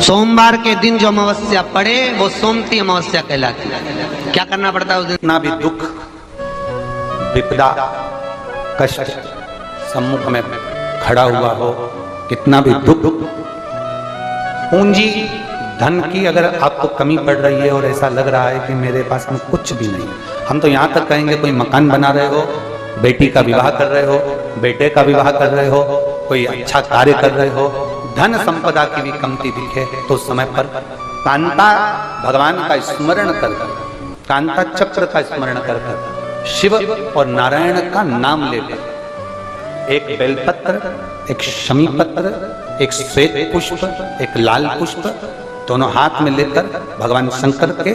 सोमवार के दिन जो अमावस्या पड़े वो सोमती अमावस्या कहलाती है। क्या करना पड़ता है उस दिन? कितना भी दुख विपदा कष्ट सम्मुख में खड़ा हुआ हो, कितना भी दुख, पूंजी धन की अगर आपको कमी पड़ रही है और ऐसा लग रहा है कि मेरे पास में कुछ भी नहीं, हम तो यहाँ तक कहेंगे कोई मकान बना रहे हो, बेटी का विवाह कर रहे हो, बेटे का विवाह कर रहे हो, कोई अच्छा कार्य कर रहे हो, धन संपदा की भी कमती दिखे तो उस समय पर कांता भगवान का स्मरण कर, कांता चक्र का स्मरण कर शिव और नारायण का नाम लेकर एक बेलपत्र, एक शमी पत्र, एक श्वेत पुष्प, एक लाल पुष्प दोनों हाथ में लेकर भगवान शंकर के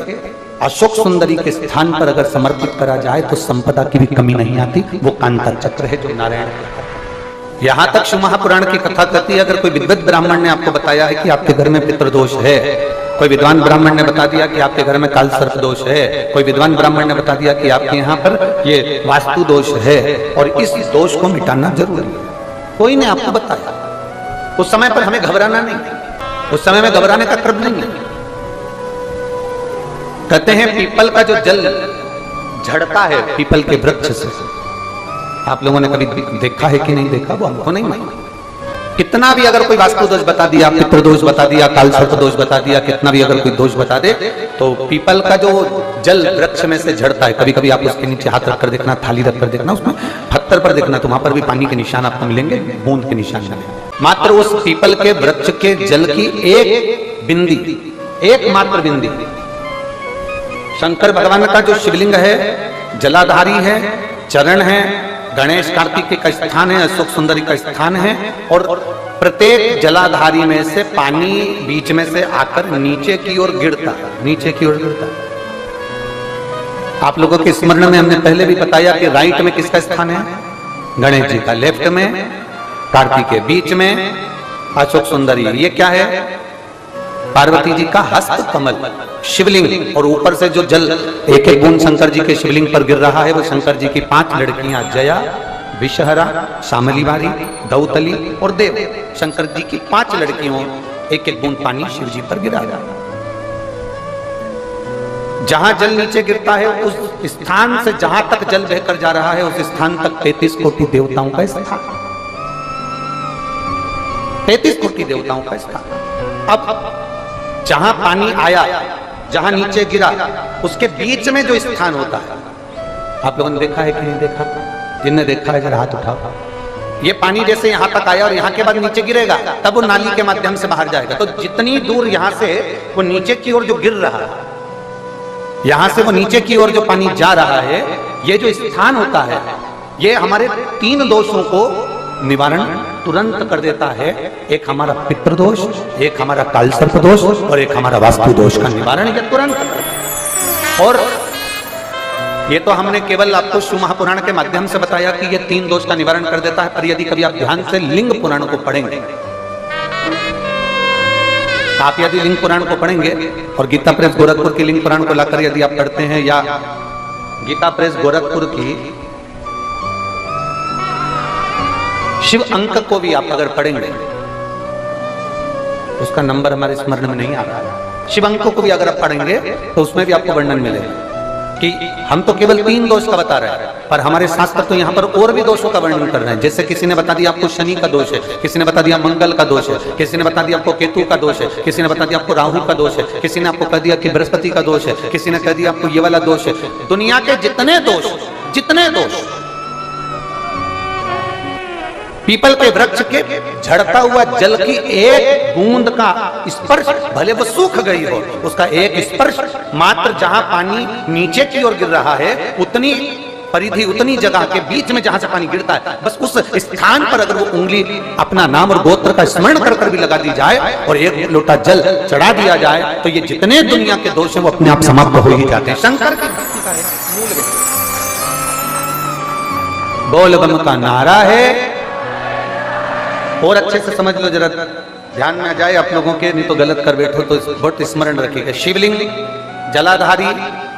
अशोक सुंदरी के स्थान पर अगर समर्पित करा जाए तो संपदा की भी कमी नहीं आती। वो कांता चक्र है जो नारायण का। यहां तक शिव महापुराण की कथा कहती है, अगर कोई विद्वत ब्राह्मण ने आपको बताया है कि आपके घर में पितृदोष है, कोई विद्वान ब्राह्मण ने बता दिया कि आपके घर में काल सर्प दोष है, कोई विद्वान ब्राह्मण ने बता दिया कि आपके यहाँ पर ये वास्तु दोष है और इस दोष को मिटाना जरूरी है, कोई ने आपको बताया, उस समय पर हमें घबराना नहीं, उस समय में घबराने का क्रम नहीं है। कहते हैं पीपल का जो जल झड़ता है पीपल के वृक्ष से, आप लोगों ने कभी देखा है कि नहीं देखा, वो हमको नहीं मालूम। कितना भी अगर कोई वास्तु दोष बता दिया, पितृदोष बता दिया, काल सर्प दोष बता दिया, कितना भी अगर कोई दोष बता दे तो पीपल का जो जल वृक्ष में से झड़ता है, कभी कभी आप उसके नीचे हाथ रखकर देखना, थाली रखकर देखना, उसमें पत्थर पर देखना तो वहां पर भी पानी के निशान आपको मिलेंगे, बूंद के निशान मिलेंगे। मात्र उस पीपल के वृक्ष के जल की एक बिंदी, एकमात्र बिंदी, शंकर भगवान का जो शिवलिंग है जलाधारी है, चरण है, गणेश कार्तिक का स्थान है, अशोक सुंदरी का स्थान है और प्रत्येक जलाधारी में से पानी बीच में से आकर नीचे की ओर गिरता, नीचे की ओर गिरता। आप लोगों के स्मरण में हमने पहले भी बताया कि राइट में किसका स्थान है? गणेश जी का, लेफ्ट में कार्तिक के, बीच में अशोक सुंदरी। ये क्या है? पार्वती जी का हस्त कमल शिवलिंग, और ऊपर से जो जल एक एक बूंद शंकर जी के शिवलिंग पर गिर रहा है वो शंकर जी की 5 लड़कियां जया, विषहरा, शामलीवारी, दौतली और देव, शंकर जी की 5 लड़कियों एक एक बूंद पानी शिव जी पर गिरा रहा है। जहां जल नीचे गिरता है उस स्थान से जहां तक जल बहकर जा रहा है उस स्थान तक 33 कोटि देवताओं का स्थान, 33 कोटि देवताओं का स्थान। अब जहां पानी आया, जहां नीचे गिरा, उसके बीच में जो स्थान होता है, आप लोगों ने देखा है कि नहीं देखा? जिनने देखा है जरा हाथ उठाओ। ये पानी जैसे यहां तक आया और यहां के बाद नीचे गिरेगा तब वो नाली के माध्यम से बाहर जाएगा, तो जितनी दूर यहां से वो नीचे की ओर जो गिर रहा है, यहां से वो नीचे की ओर जो पानी जा रहा है, ये जो स्थान होता है ये हमारे 3 दोषों को निवारण तुरंत कर देता है। एक हमारा पितृदोष, एक हमारा काल सर्प दोष और एक हमारा वास्तु दोष का निवारण ये तुरंत कर देता है। और ये तो हमने केवल आपको शिव महापुराण के माध्यम से बताया कि ये 3 दोष का निवारण कर देता है, पर यदि कभी आप ध्यान से लिंग पुराण को पढ़ेंगे, आप यदि लिंग पुराण को पढ़ेंगे और गीता प्रेस गोरखपुर की लिंग पुराण को लाकर यदि आप पढ़ते हैं या गीता प्रेस गोरखपुर की शिव अंक को भी आप अगर पढ़ेंगे, उसका नंबर हमारे स्मरण में नहीं आ रहा है, शिव अंक को भी अगर आप पढ़ेंगे तो उसमें भी आपको वर्णन मिलेगा कि हम तो केवल 3 दोष का बता रहे हैं, पर हमारे शास्त्र तो यहाँ पर और भी दोषों का वर्णन कर रहे हैं। जैसे किसी ने बता दिया आपको शनि का दोष है, किसी ने बता दिया मंगल का दोष है, किसी ने बता दिया आपको केतु का दोष है, किसी ने बता दिया आपको राहु का दोष है, किसी ने आपको कह दिया कि बृहस्पति का दोष है, किसी ने कह दिया आपको ये वाला दोष है। दुनिया के जितने दोष पीपल के वृक्ष के झड़ता हुआ जल की एक बूंद का स्पर्श, भले वो सूख गई हो, उसका एक स्पर्श मात्र जहां पानी नीचे की ओर गिर रहा है उतनी परिधि, उतनी जगह के बीच में जहां से पानी गिरता है, बस उस स्थान पर अगर वो उंगली अपना नाम और गोत्र का स्मरण कर भी लगा दी जाए और एक लोटा जल चढ़ा दिया जाए तो ये जितने दुनिया के दोष हैं वो अपने आप समाप्त हो ही जाते हैं। शंकर की भक्ति का है मूल बोल बम का नारा है। और अच्छे से समझ लो, जरा ध्यान में आ जाए आप लोगों के, नहीं तो गलत कर बैठो तो बहुत स्मरण रखिएगा। शिवलिंग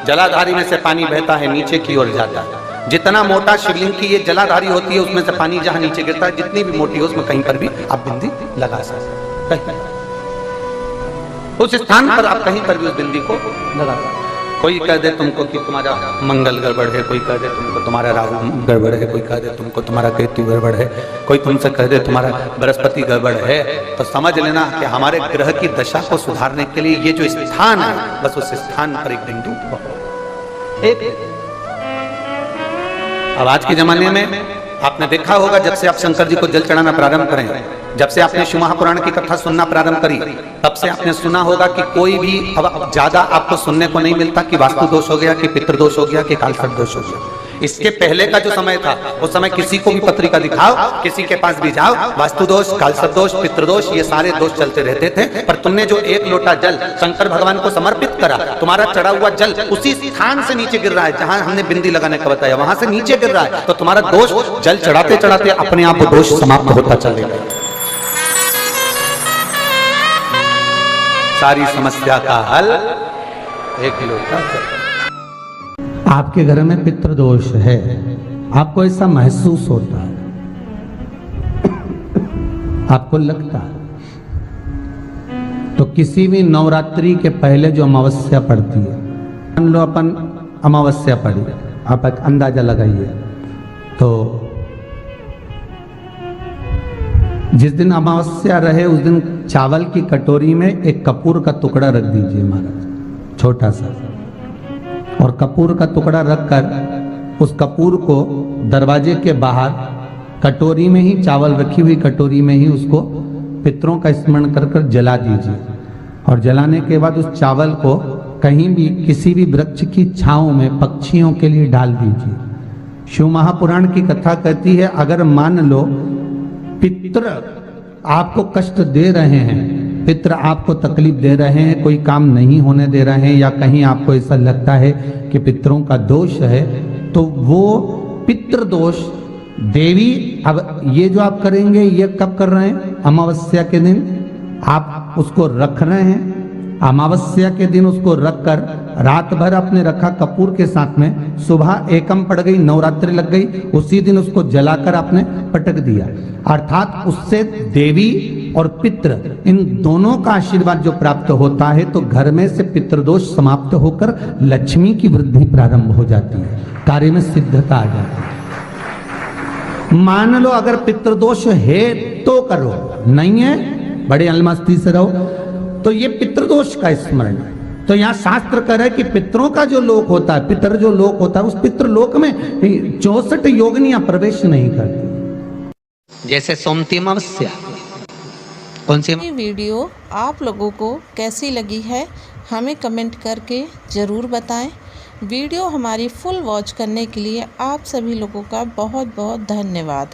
जलाधारी में से पानी बहता है, नीचे की ओर जाता है। जितना मोटा शिवलिंग की ये जलाधारी होती है उसमें से पानी जहां नीचे गिरता है, जितनी भी मोटी हो उसमें कहीं पर भी आप बिंदी लगा सकते हैं। उस स्थान पर आप कहीं पर भी उस बिंदी को लगा सकते। कोई कह दे तुमको कि तुम्हारा मंगल गड़बड़ है, कोई कह दे तुमको तुम्हारा राहु गड़बड़ है, कोई कह दे तुमको तुम्हारा केतु गड़बड़ है, कोई तुमसे कह दे तुम्हारा बृहस्पति गड़बड़ है, तो समझ लेना कि हमारे ग्रह की दशा को सुधारने के लिए ये जो स्थान है, बस उस स्थान पर एक बिंदु एक। अब आज के जमाने में आपने देखा होगा, जब से आप शंकर जी को जल चढ़ाना प्रारंभ करें, जब से आपने शिव महापुराण की कथा सुनना प्रारंभ करी, तब से आपने सुना होगा कि कोई भी अब ज्यादा आपको सुनने को नहीं मिलता कि वास्तु दोष हो गया, कि पितृदोष हो गया, कि कालसर्प दोष हो गया। इसके पहले का जो समय था, उस समय किसी को भी पत्रिका दिखाओ, किसी के पास भी जाओ, वास्तु दोष, कालसर्प दोष, पितृदोष, ये सारे दोष चलते रहते थे। पर तुमने जो एक लोटा जल शंकर भगवान को समर्पित करा, तुम्हारा चढ़ा हुआ जल उसी स्थान से नीचे गिर रहा है जहां हमने बिंदी लगाने का बताया, वहां से नीचे गिर रहा है, तो तुम्हारा दोष जल चढ़ाते चढ़ाते अपने आप दोष समाप्त होता चलेगा। सारी समस्या का हल एक लोटा जल। आपके घर में पितृदोष है, आपको ऐसा महसूस होता है, आपको लगता है, तो किसी भी नवरात्रि के पहले जो अमावस्या पड़ती है, मान लो अपन अमावस्या पड़ी, आप एक अंदाजा लगाइए, तो जिस दिन अमावस्या रहे उस दिन चावल की कटोरी में एक कपूर का टुकड़ा रख दीजिए महाराज, छोटा सा, और कपूर का टुकड़ा रखकर उस कपूर को दरवाजे के बाहर कटोरी में ही, चावल रखी हुई कटोरी में ही उसको पितरों का स्मरण कर कर जला दीजिए। और जलाने के बाद उस चावल को कहीं भी किसी भी वृक्ष की छांव में पक्षियों के लिए डाल दीजिए। शिव महापुराण की कथा कहती है, अगर मान लो पितृ आपको कष्ट दे रहे हैं, पितृ आपको तकलीफ दे रहे हैं, कोई काम नहीं होने दे रहे हैं, या कहीं आपको ऐसा लगता है कि पितरों का दोष है, तो वो पितृदोष देवी, अब ये जो आप करेंगे ये कब कर रहे हैं? अमावस्या के दिन आप उसको रख रहे हैं, अमावस्या के दिन उसको रखकर रात भर आपने रखा कपूर के साथ में, सुबह एकम पड़ गई, नवरात्रि लग गई, उसी दिन उसको जलाकर आपने पटक दिया। अर्थात उससे देवी और पितृ इन दोनों का आशीर्वाद जो प्राप्त होता है, तो घर में से पितृदोष समाप्त होकर लक्ष्मी की वृद्धि प्रारंभ हो जाती है, कार्य में सिद्धता आ जाती है। मान लो अगर पितृदोष है तो करो, नहीं है बड़े अलमस्ती से रहो, तो ये पितृदोष का स्मरण। तो यहाँ शास्त्र कह रहा है कि पितरों का जो लोक होता है, पितर जो लोक होता है, उस पितृलोक में 64 योगिनियां प्रवेश नहीं करती। जैसे सोमती अमावस्या, कौन सी ये वीडियो आप लोगों को कैसी लगी है हमें कमेंट करके ज़रूर बताएं। वीडियो हमारी फुल वॉच करने के लिए आप सभी लोगों का बहुत बहुत धन्यवाद।